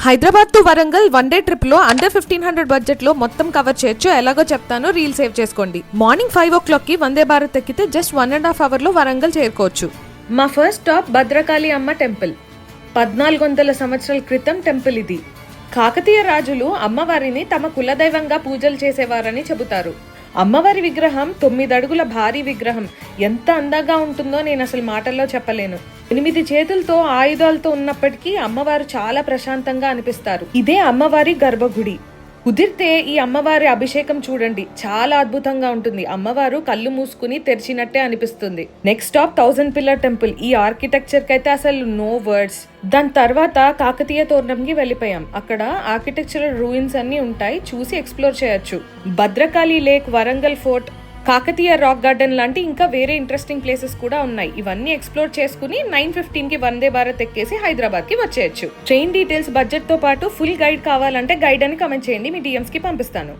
Hyderabad to Warangal one day trip లో under 1500 budget లో మొత్తం కవర్ చేయొచ్చు. ఎలాగో చెప్తాను, రీల్ సేవ్ చేసుకోండి. మార్నింగ్ 5 o'clock కి వందే భారత్ ఎక్కితే జస్ట్ 1.5 hours లో వరంగల్ చేరుకోవచ్చు. మా ఫస్ట్ స్టాప్ భద్రకాళి అమ్మ టెంపుల్. 1400 సంవత్సరాల క్రితం టెంపుల్ ఇది. కాకతీయ రాజులు అమ్మవారిని తమ కులదైవంగా పూజలు చేసేవారని చెబుతారు. అమ్మవారి విగ్రహం 9 అడుగుల భారీ విగ్రహం. ఎంత అందంగా ఉంటుందో నేను అసలు మాటల్లో చెప్పలేను. 8 చేతులతో ఆయుధాలతో ఉన్నప్పటికీ అమ్మవారు చాలా ప్రశాంతంగా అనిపిస్తారు. ఇదే అమ్మవారి గర్భగుడి. కుదిరితే ఈ అమ్మవారి అభిషేకం చూడండి, చాలా అద్భుతంగా ఉంటుంది. అమ్మవారు కళ్ళు మూసుకుని తెరిచినట్టే అనిపిస్తుంది. Next stop 1000 pillar temple. ఈ ఆర్కిటెక్చర్ కి అయితే అసలు నో వర్డ్స్. దాని తర్వాత కాకతీయ తోరణంకి వెళ్ళిపోయాం. అక్కడ ఆర్కిటెక్చరల్ రూయిన్స్ అన్ని ఉంటాయి, చూసి ఎక్స్ప్లోర్ చేయొచ్చు. Bhadrakali lake, Warangal fort, Kakatiya rock garden లాంటి ఇంకా వేరే ఇంట్రెస్టింగ్ ప్లేసెస్ కూడా ఉన్నాయి. ఇవన్నీ ఎక్స్ప్లోర్ చేసుకుని 9:15 కి వందే భారత్ ఎక్కేసి హైదరాబాద్ కి వచ్చేయచ్చు. ట్రైన్ డీటెయిల్స్, బడ్జెట్ తో పాటు ఫుల్ గైడ్ కావాలంటే గైడ్ అని కమెంట్ చేయండి, మీ DMs కి పంపిస్తాను.